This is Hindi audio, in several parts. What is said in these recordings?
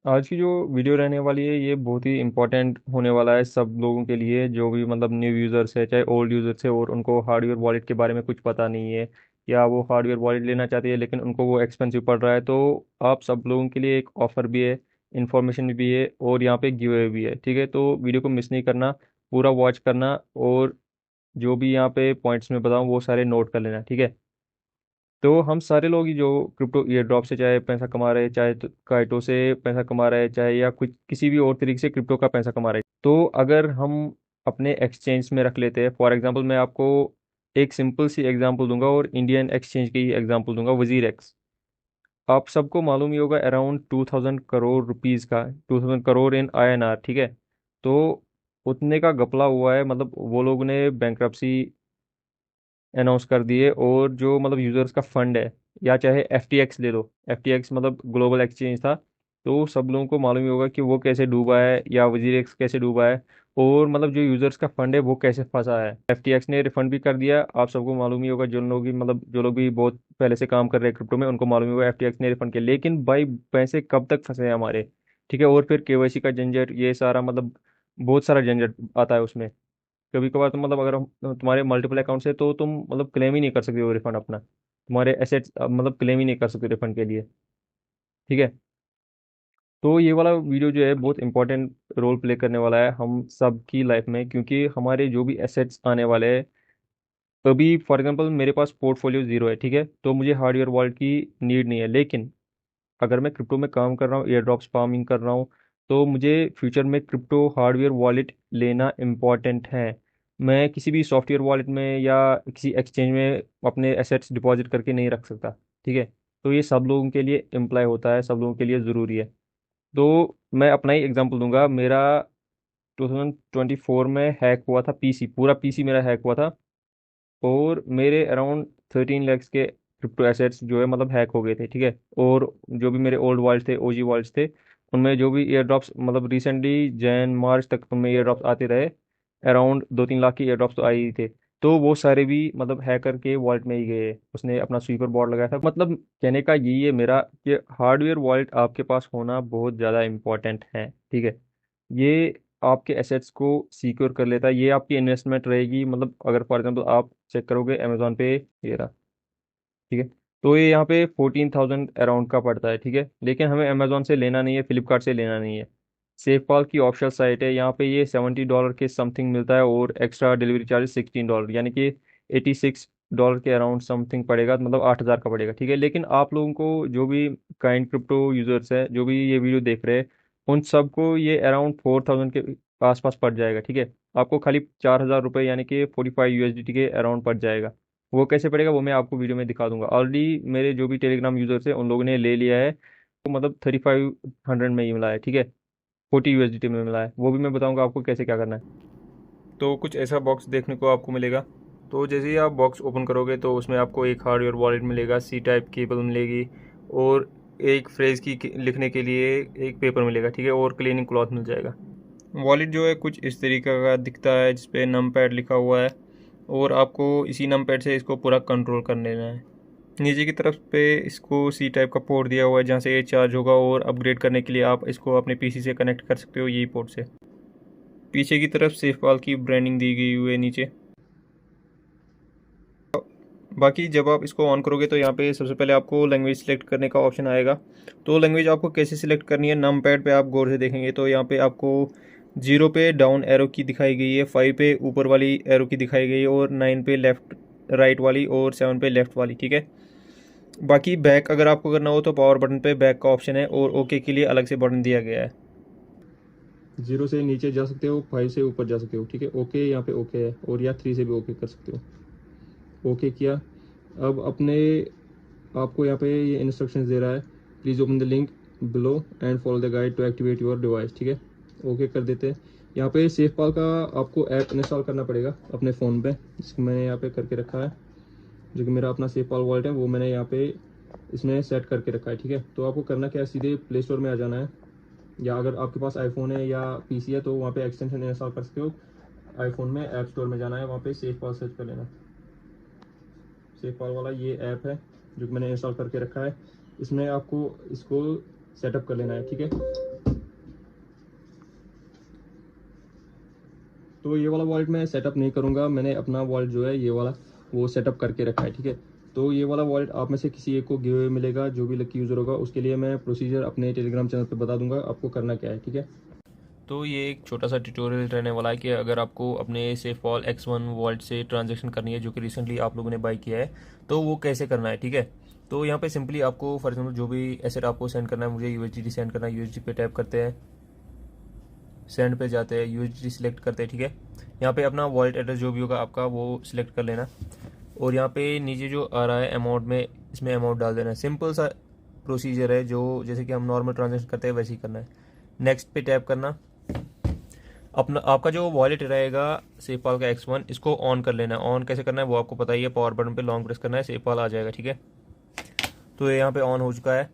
आज की जो वीडियो रहने वाली है ये बहुत ही इंपॉर्टेंट होने वाला है सब लोगों के लिए, जो भी मतलब न्यू यूज़र्स है चाहे ओल्ड यूज़र्स है और उनको हार्डवेयर वॉलेट के बारे में कुछ पता नहीं है, या वो हार्डवेयर वॉलेट लेना चाहते हैं लेकिन उनको वो एक्सपेंसिव पड़ रहा है। तो आप सब लोगों के लिए एक ऑफर भी है, इंफॉर्मेशन भी है और यहाँ पे गिव अवे भी है। ठीक है, तो वीडियो को मिस नहीं करना, पूरा वॉच करना और जो भी यहाँ पे पॉइंट्स में बताऊँ वो सारे नोट कर लेना। ठीक है, तो हम सारे लोग ही जो क्रिप्टो ईयर ड्रॉप से चाहे पैसा कमा रहे हैं, चाहे तो काइटो से पैसा कमा रहे हैं, चाहे या कुछ किसी भी और तरीके से क्रिप्टो का पैसा कमा रहे हैं, तो अगर हम अपने एक्सचेंज में रख लेते हैं, फॉर एग्जांपल मैं आपको एक सिंपल सी एग्जांपल दूंगा और इंडियन एक्सचेंज की ही एग्जांपल दूंगा, वजीर एक्स। आप सबको मालूम ही होगा अराउंड 2000 करोड़ रुपीज़ का, 2000 करोड़ इन INR। ठीक है, तो उतने का घपला हुआ है, मतलब वो लोग ने बैंक्रप्सी अनाउंस कर दिए, और जो मतलब यूजर्स का फंड है, या चाहे FTX ले लो, FTX मतलब ग्लोबल एक्सचेंज था, तो सब लोगों को मालूम ही होगा कि वो कैसे डूबा है या वजीरेक्स कैसे डूबा है, और मतलब जो यूजर्स का फंड है वो कैसे फंसा है। FTX ने रिफंड भी कर दिया, आप सबको मालूम ही होगा, जो लोग भी मतलब जो लोग भी बहुत पहले से काम कर रहे हैं क्रिप्टो में उनको मालूम ही होगा FTX ने रिफंड किया। लेकिन भाई पैसे कब तक फंसे हैं हमारे? ठीक है, और फिर KYC का झंझट, ये सारा मतलब बहुत सारा झंझट आता है उसमें। कभी कभार तो मतलब अगर तुम्हारे मल्टीपल अकाउंट्स है तो तुम मतलब क्लेम ही नहीं कर सकते हो रिफंड अपना, तुम्हारे एसेट्स मतलब क्लेम ही नहीं कर सकते रिफंड के लिए। ठीक है, तो ये वाला वीडियो जो है बहुत इंपॉर्टेंट रोल प्ले करने वाला है हम सब की लाइफ में, क्योंकि हमारे जो भी एसेट्स आने वाले हैं, अभी फॉर एग्जांपल मेरे पास पोर्टफोलियो जीरो है, ठीक है, तो मुझे हार्डवेयर वॉलेट की नीड नहीं है। लेकिन अगर मैं क्रिप्टो में काम कर रहा हूँ, एयर ड्रॉप्स फार्मिंग कर रहा हूँ, तो मुझे फ्यूचर में क्रिप्टो हार्डवेयर वॉलेट लेना इम्पॉर्टेंट है। मैं किसी भी सॉफ्टवेयर वॉलेट में या किसी एक्सचेंज में अपने एसेट्स डिपॉजिट करके नहीं रख सकता। ठीक है, तो ये सब लोगों के लिए इम्प्लाई होता है, सब लोगों के लिए ज़रूरी है। तो मैं अपना ही एग्जांपल दूंगा। मेरा 2024 में हैक हुआ था PC, पूरा PC मेरा हैक हुआ था, और मेरे अराउंड 13 lakhs के क्रिप्टो एसेट्स जो है मतलब हैक हो गए थे। ठीक है, और जो भी मेरे ओल्ड वॉलेट्स थे, OG वॉलेट्स थे, उनमें जो भी एयर ड्रॉप्स मतलब रिसेंटली जैन मार्च तक उनमें एयर ड्रॉप्स आते रहे, अराउंड 2-3 लाख के एयर ड्रॉप्स तो आए ही थे। तो वो सारे भी मतलब हैकर के वॉलेट में ही गए, उसने अपना स्वीपर बोर्ड लगाया था। मतलब कहने का यही है मेरा कि हार्डवेयर वॉलेट आपके पास होना बहुत ज़्यादा इंपॉर्टेंट है। ठीक है, ये आपके एसेट्स को सिक्योर कर लेता है, ये आपकी इन्वेस्टमेंट रहेगी। मतलब अगर फॉर एग्जांपल आप चेक करोगे अमेजोन पे, ये रहा। ठीक है, तो ये यहाँ पे 14,000 अराउंड का पड़ता है। ठीक है, लेकिन हमें अमेजोन से लेना नहीं है, फ्लिपकार्ट से लेना नहीं है। सेफपाल की ऑफिशियल साइट है, यहाँ पे ये $70 के समथिंग मिलता है, और एक्स्ट्रा डिलीवरी चार्ज $16, यानी कि $86 के अराउंड समथिंग पड़ेगा, मतलब 8,000 का पड़ेगा। ठीक है, लेकिन आप लोगों को जो भी काइंड क्रिप्टो यूजर्स है, जो भी ये वीडियो देख रहे हैं, उन सबको ये अराउंड 4,000 के आसपास पड़ जाएगा। ठीक है, आपको खाली $4,000 यानी कि 45 USDT के अराउंड पड़ जाएगा। वो कैसे पड़ेगा वो मैं आपको वीडियो में दिखा दूंगा। ऑलरेडी मेरे जो भी टेलीग्राम यूजर्स है उन लोगों ने ले लिया है, तो मतलब 3500 में ही मिला है। ठीक है, 40 USDT में मिला है, वो भी मैं बताऊंगा आपको कैसे क्या करना है। तो कुछ ऐसा बॉक्स देखने को आपको मिलेगा। तो जैसे ही आप बॉक्स ओपन करोगे तो उसमें आपको एक हार्डवेयर वॉलेट मिलेगा, C टाइप केबल मिलेगी, और एक फ्रेज की लिखने के लिए एक पेपर मिलेगा। ठीक है, और क्लीनिंग क्लॉथ मिल जाएगा। वॉलेट जो है कुछ इस तरीके का दिखता है, जिसपे नम पैड लिखा हुआ है, और आपको इसी नम पैड से इसको पूरा कंट्रोल कर लेना है। नीचे की तरफ पे इसको C टाइप का पोर्ट दिया हुआ है जहाँ से ये चार्ज होगा, और अपग्रेड करने के लिए आप इसको अपने PC से कनेक्ट कर सकते हो यही पोर्ट से। पीछे की तरफ सेफपाल की ब्रांडिंग दी गई हुई है नीचे। बाकी जब आप इसको ऑन करोगे तो यहाँ पे सबसे पहले आपको लैंग्वेज सेलेक्ट करने का ऑप्शन आएगा। तो लैंग्वेज आपको कैसे सिलेक्ट करनी है, नम पैड पे आप गौर से देखेंगे तो यहाँ पे आपको 0 पे डाउन एरो की दिखाई गई है, 5 पे ऊपर वाली एरो की दिखाई गई है, और 9 पे लेफ्ट राइट वाली, और 7 पे लेफ्ट वाली। ठीक है, बाकी बैक अगर आपको करना हो तो पावर बटन पे बैक का ऑप्शन है, और ओके के लिए अलग से बटन दिया गया है। 0 से नीचे जा सकते हो, 5 से ऊपर जा सकते हो। ठीक है, ओके यहाँ पे ओके है, और या 3 से भी ओके कर सकते हो। ओके किया, अब अपने आपको यहाँ पे ये इंस्ट्रक्शंस दे रहा है, please open the link below and follow the guide to activate your device. ठीक है, ओके कर देते हैं। यहाँ पे सेफपाल का आपको ऐप इंस्टॉल करना पड़ेगा अपने फ़ोन पे, जिसको मैंने यहाँ पे करके रखा है, जो कि मेरा अपना सेफपाल वॉलेट है, वो मैंने यहाँ पे इसमें सेट करके रखा है। ठीक है, तो आपको करना क्या है, सीधे प्ले स्टोर में आ जाना है, या अगर आपके पास आईफोन है या PC है तो वहाँ पे एक्सटेंशन इंस्टॉल कर सकते हो। आईफोन में ऐप स्टोर में जाना है, वहाँ पे सेफपाल सर्च कर लेना। सेफपाल वाला ये ऐप है जो कि मैंने इंस्टॉल करके रखा है। इसमें आपको इसको सेटअप कर लेना है, ठीक है। तो ये वाला वॉलेट मैं सेटअप नहीं करूँगा, मैंने अपना वॉलेट जो है ये वाला वो सेटअप करके रखा है, ठीक है। तो ये वाला वॉलेट आप में से किसी एक को गिव अवे मिलेगा, जो भी लकी यूज़र होगा उसके लिए मैं प्रोसीजर अपने टेलीग्राम चैनल पे बता दूंगा आपको करना क्या है, ठीक है। तो ये एक छोटा सा ट्यूटोरियल रहने वाला है कि अगर आपको अपने सेफपॉल X1 वॉलेट से ट्रांजैक्शन करनी है जो कि रिसेंटली आप लोगों ने बाई किया है, तो वो कैसे करना है, ठीक है। तो यहाँ पे सिंपली आपको फॉर एग्जाम्पल जो भी एसेट आपको सेंड करना है, मुझे यूएसडी सेंड करना है, यूएसडी पे टैप करते हैं, सेंड पे जाते हैं, यूएसडी सिलेक्ट करते हैं, ठीक है। यहाँ पे अपना वॉलेट एड्रेस जो भी होगा आपका वो सिलेक्ट कर लेना, और यहाँ पे नीचे जो आ रहा है अमाउंट में, इसमें अमाउंट डाल देना है। सिंपल सा प्रोसीजर है, जो जैसे कि हम नॉर्मल ट्रांजेक्शन करते हैं वैसे ही करना है। नेक्स्ट पे टैप करना, अपना आपका जो वॉलेट रहेगा सेफपाल का X1, इसको ऑन कर लेना है। ऑन कैसे करना है वो आपको पता ही है, पावर बटन पे लॉन्ग प्रेस करना है, सेफपाल आ जाएगा, ठीक है। तो ये यहाँ पे ऑन हो चुका है।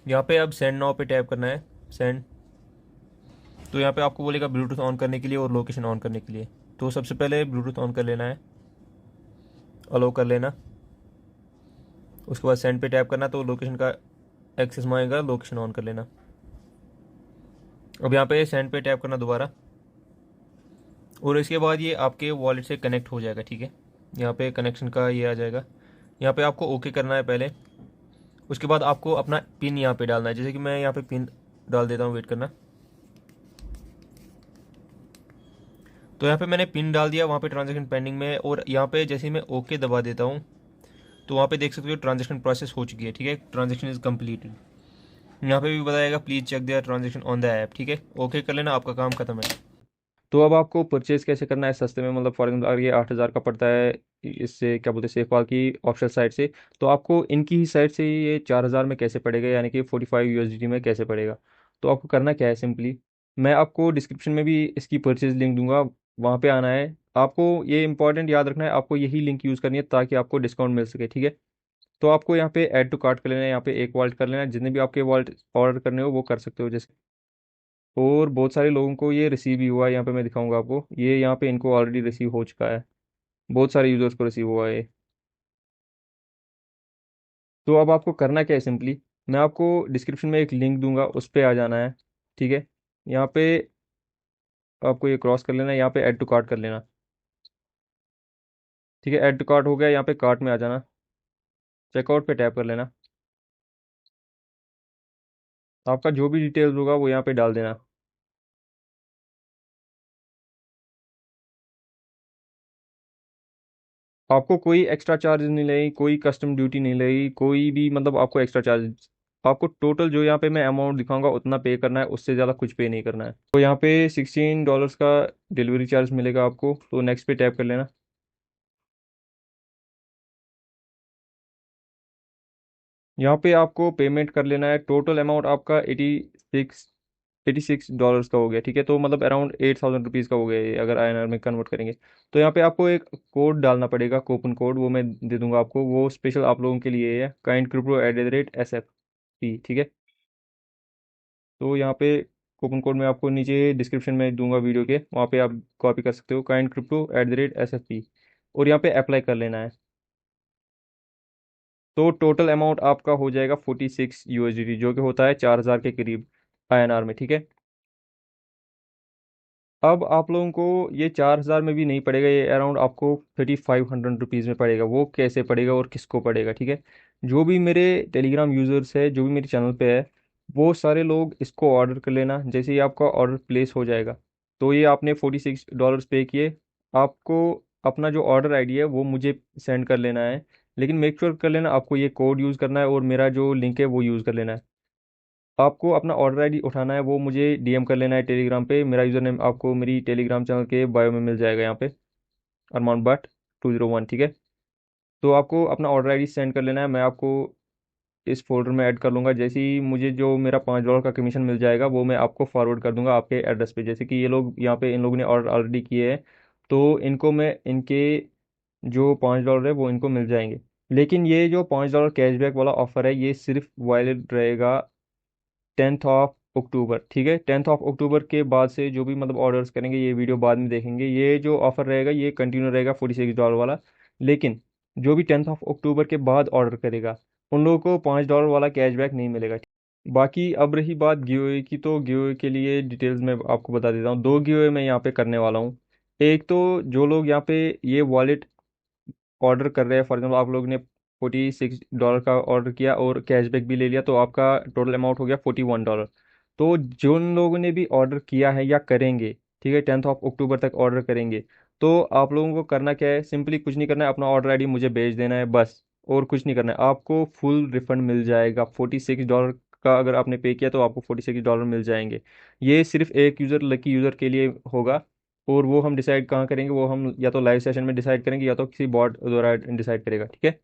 यहाँ पे अब सेंड नाउ पे टैप करना है, सेंड। तो यहाँ पे आपको बोलेगा ब्लूटूथ ऑन करने के लिए और लोकेशन ऑन करने के लिए। तो सबसे पहले ब्लूटूथ ऑन कर लेना है, अलो कर लेना, उसके बाद सेंड पे टैप करना, तो लोकेशन का एक्सेस मांगेगा, लोकेशन ऑन कर लेना। अब यहाँ पे सेंड पे टैप करना दोबारा, और इसके बाद ये आपके वॉलेट से कनेक्ट हो जाएगा, ठीक है। यहाँ पे कनेक्शन का ये आ जाएगा, यहाँ पे आपको ओके करना है पहले। उसके बाद आपको अपना पिन यहाँ पे डालना है, जैसे कि मैं यहाँ पे पिन डाल देता हूँ, वेट करना। तो यहाँ पे मैंने पिन डाल दिया, वहाँ पे ट्रांजेक्शन पेंडिंग में है, और यहाँ पे जैसे मैं ओके दबा देता हूँ तो वहाँ पे देख सकते हो ट्रांजेक्शन प्रोसेस हो चुकी है, ठीक है। Transaction is completed. यहाँ पे भी बताएगा please check their transaction on the app, ठीक है। ओके कर लेना, आपका काम खत्म है। तो अब आपको परचेज कैसे करना है सस्ते में, मतलब फॉर एग्जाम्पल अगर ये 8,000 का पड़ता है इससे क्या बोलते हैं सेफपाल की ऑफिशियल साइट से, तो आपको इनकी ही साइट से ये 4,000 में कैसे पड़ेगा, यानी कि 45 USDT में कैसे पड़ेगा। तो आपको करना क्या है, सिंपली मैं आपको डिस्क्रिप्शन में भी इसकी परचेज लिंक दूंगा, वहाँ पे आना है आपको। ये इंपॉर्टेंट याद रखना है, आपको यही लिंक यूज़ करनी है ताकि आपको डिस्काउंट मिल सके, ठीक है। तो आपको यहाँ पे ऐड टू कार्ट कर लेना है, यहाँ पे एक वॉलेट कर लेना है, जितने भी आपके वॉलेट ऑर्डर करने हो वो कर सकते हो जैसे। और बहुत सारे लोगों को ये रिसीव भी हुआ है, यहाँ पे मैं दिखाऊंगा आपको, ये यहाँ पे इनको ऑलरेडी रिसीव हो चुका है, बहुत सारे यूजर्स को रिसीव हुआ है ये। तो अब आपको करना क्या है, सिंपली मैं आपको डिस्क्रिप्शन में एक लिंक दूंगा, उस पर आ जाना है, ठीक है। यहाँ पे आपको ये क्रॉस कर लेना है, यहाँ पे ऐड टू कार्ट कर लेना, ठीक है। ऐड टू कार्ट हो गया, यहाँ पे कार्ट में आ जाना, चेकआउट पे टैप कर लेना, आपका जो भी डिटेल्स होगा वो यहाँ पे डाल देना। आपको कोई एक्स्ट्रा चार्ज नहीं लगेगी, कोई कस्टम ड्यूटी नहीं लगेगी, कोई भी मतलब आपको एक्स्ट्रा चार्ज, आपको टोटल जो यहाँ पे मैं अमाउंट दिखाऊंगा उतना पे करना है, उससे ज़्यादा कुछ पे नहीं करना है। तो यहाँ पे $16 का डिलीवरी चार्ज मिलेगा आपको, तो नेक्स्ट पे टैप कर लेना। यहाँ पे आपको पेमेंट कर लेना है, टोटल अमाउंट आपका $86 का हो गया, ठीक है। तो मतलब अराउंड 8,000 रुपीज़ का हो गया ये, अगर INR में कन्वर्ट करेंगे। तो यहाँ पे आपको एक कोड डालना पड़ेगा, कूपन कोड, वो मैं दे दूंगा आपको, वो स्पेशल आप लोगों के लिए है, kindcrypto@SFP, ठीक है। तो यहाँ पे कूपन कोड मैं आपको नीचे डिस्क्रिप्शन में दूंगा वीडियो के, वहाँ पे आप कॉपी कर सकते हो, kindcrypto@SFP, और यहाँ पे अप्लाई कर लेना है। तो टोटल अमाउंट आपका हो जाएगा 46 USDT, जो कि होता है 4,000 के करीब INR में, ठीक है। अब आप लोगों को ये 4,000 में भी नहीं पड़ेगा, ये अराउंड आपको 3,500 रुपीज़ में पड़ेगा। वो कैसे पड़ेगा और किसको पड़ेगा, ठीक है। जो भी मेरे टेलीग्राम यूज़र्स है, जो भी मेरे चैनल पे है, वो सारे लोग इसको ऑर्डर कर लेना। जैसे ही आपका ऑर्डर प्लेस हो जाएगा, तो ये आपने $46 पे किए, आपको अपना जो ऑर्डर ID है वो मुझे सेंड कर लेना है। लेकिन मेक श्योर कर लेना आपको ये कोड यूज़ करना है, और मेरा जो लिंक है वो यूज़ कर लेना है। आपको अपना ऑर्डर ID उठाना है, वो मुझे DM कर लेना है टेलीग्राम पे। मेरा यूज़र नेम आपको मेरी टेलीग्राम चैनल के बायो में मिल जाएगा, यहाँ पे अरमान भट्ट 201, ठीक है। तो आपको अपना ऑर्डर ID सेंड कर लेना है, मैं आपको इस फोल्डर में ऐड कर लूँगा। जैसे ही मुझे जो मेरा $5 का कमीशन मिल जाएगा वो मैं आपको फॉरवर्ड कर दूंगा आपके एड्रेस पे। जैसे कि ये लोग यहाँ पे इन लोगों ने ऑर्डर ऑलरेडी किए हैं, तो इनको मैं इनके जो $5 है वो इनको मिल जाएंगे। लेकिन ये जो $5 कैशबैक वाला ऑफर है, ये सिर्फ वैलिड रहेगा 10th ऑफ अक्टूबर, ठीक है। 10th ऑफ अक्टूबर के बाद से जो भी मतलब ऑर्डर्स करेंगे, ये वीडियो बाद में देखेंगे, ये जो ऑफर रहेगा ये कंटिन्यू रहेगा $46 वाला। लेकिन जो भी 10th ऑफ अक्टूबर के बाद ऑर्डर करेगा, उन लोगों को $5 वाला कैशबैक नहीं मिलेगा। बाकी अब रही बात गिवअवे की, तो गिवअवे के लिए डिटेल्स मैं आपको बता देता हूँ। दो गिवअवे मैं यहाँ पे करने वाला हूँ। एक तो जो लोग यहाँ पे ये वॉलेट ऑर्डर कर रहे हैं, फॉर एग्जाम्पल आप लोग ने $46 का ऑर्डर किया और कैशबैक भी ले लिया, तो आपका टोटल अमाउंट हो गया $41। तो जिन लोगों ने भी ऑर्डर किया है या करेंगे, ठीक है, 10 अक्टूबर तक ऑर्डर करेंगे, तो आप लोगों को करना क्या है, सिंपली कुछ नहीं करना है, अपना ऑर्डर आईडी मुझे भेज देना है बस। और कुछ नहीं करना है, आपको फुल रिफंड मिल जाएगा। $46 का अगर आपने पे किया तो आपको $46 मिल जाएंगे। ये सिर्फ एक यूज़र, लकी यूज़र के लिए होगा। और वो हम डिसाइड कहाँ करेंगे, वो हम या तो लाइव सेशन में डिसाइड करेंगे या तो किसी बॉट द्वारा डिसाइड करेगा, ठीक है।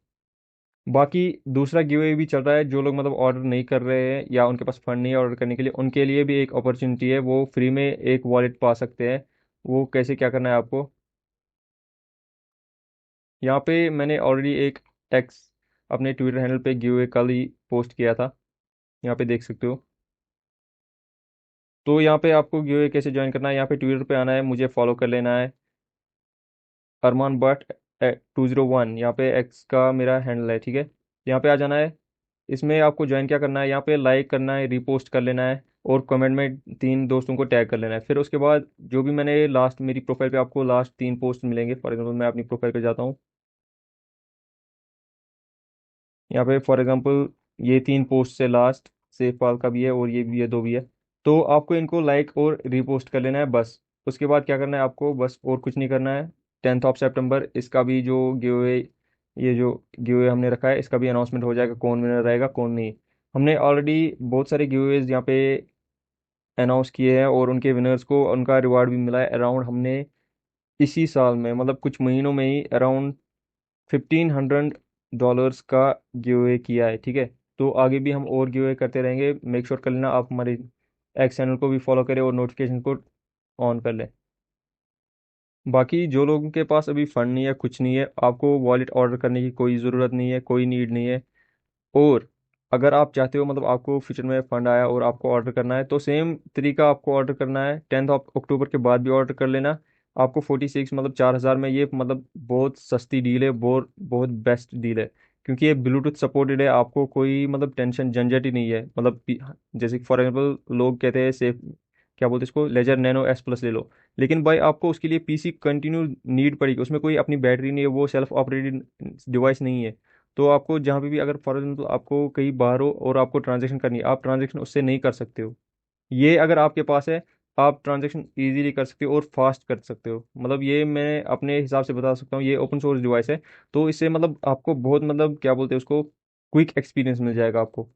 बाकी दूसरा गिव भी चल रहा है, जो लोग मतलब ऑर्डर नहीं कर रहे हैं या उनके पास फंड नहीं है ऑर्डर करने के लिए, उनके लिए भी एक अपॉर्चुनिटी है, वो फ्री में एक वॉलेट पा सकते हैं। वो कैसे, क्या करना है आपको, यहाँ पे मैंने ऑलरेडी एक टेक्स अपने ट्विटर हैंडल पे गिव कल ही पोस्ट किया था, यहाँ पे देख सकते हो। तो यहाँ पे आपको गिव कैसे ज्वाइन करना है, यहाँ पे ट्विटर पे आना है, मुझे फॉलो कर लेना है, अरमान भट्ट 201, यहाँ पे एक्स का मेरा हैंडल है, ठीक है। यहाँ पे आ जाना है। इसमें आपको ज्वाइन क्या करना है, यहाँ पे लाइक करना है, रीपोस्ट कर लेना है, और कमेंट में 3 दोस्तों को टैग कर लेना है। फिर उसके बाद जो भी मैंने लास्ट मेरी प्रोफाइल पे आपको लास्ट 3 पोस्ट मिलेंगे, फॉर एग्जांपल मैं अपनी प्रोफाइल पे जाता हूँ, यहाँ पे फॉर एग्जांपल ये 3 पोस्ट से लास्ट सेफ पाल का भी है और ये भी है, दो भी है। तो आपको इनको लाइक और रीपोस्ट कर लेना है बस। उसके बाद क्या करना है आपको, बस और कुछ नहीं करना है। 10 सितंबर इसका भी जो गिव, ये जो गिव हमने रखा है, इसका भी अनाउंसमेंट हो जाएगा, कौन विनर रहेगा कौन नहीं। हमने ऑलरेडी बहुत सारे गिवेज यहाँ पे अनाउंस किए हैं और उनके विनर्स को उनका रिवार्ड भी मिला है। अराउंड हमने इसी साल में, मतलब कुछ महीनों में ही, अराउंड $1,500 का गिव अवे किया है, ठीक है। तो आगे भी हम और गिव अवे करते रहेंगे। मेक श्योर कर लेना आप हमारे एक्स चैनल को भी फॉलो करें और नोटिफिकेशन को ऑन कर लें। बाकी जो लोगों के पास अभी फंड नहीं है, कुछ नहीं है, आपको वॉलेट ऑर्डर करने की कोई ज़रूरत नहीं है, कोई नीड नहीं है। और अगर आप चाहते हो, मतलब आपको फ्यूचर में फंड आया और आपको ऑर्डर करना है, तो सेम तरीका आपको ऑर्डर करना है, 10 अक्टूबर के बाद भी ऑर्डर कर लेना। आपको 46, मतलब 4,000 में, ये मतलब बहुत सस्ती डील है, बहुत बहुत बेस्ट डील है। क्योंकि ये ब्लूटूथ सपोर्टेड है, आपको कोई मतलब टेंशन झंझट ही नहीं है। मतलब जैसे कि फॉर एग्जाम्पल लोग कहते हैं सेफ, क्या बोलते हैं इसको, लेजर नैनो एस प्लस ले लो, लेकिन भाई आपको उसके लिए पीसी कंटिन्यू नीड पड़ेगी, उसमें कोई अपनी बैटरी नहीं है, वो सेल्फ ऑपरेटेड डिवाइस नहीं है। तो आपको जहाँ पे भी, अगर फॉर एग्जाम्पल आपको कहीं बाहर हो और आपको ट्रांजेक्शन करनी है, आप ट्रांजेक्शन उससे नहीं कर सकते हो। ये अगर आपके पास है, आप ट्रांजेक्शन इजीली कर सकते हो और फास्ट कर सकते हो। मतलब ये मैं अपने हिसाब से बता सकता हूँ, ये ओपन सोर्स डिवाइस है, तो इससे मतलब आपको बहुत, मतलब क्या बोलते हैं उसको, क्विक एक्सपीरियंस मिल जाएगा आपको।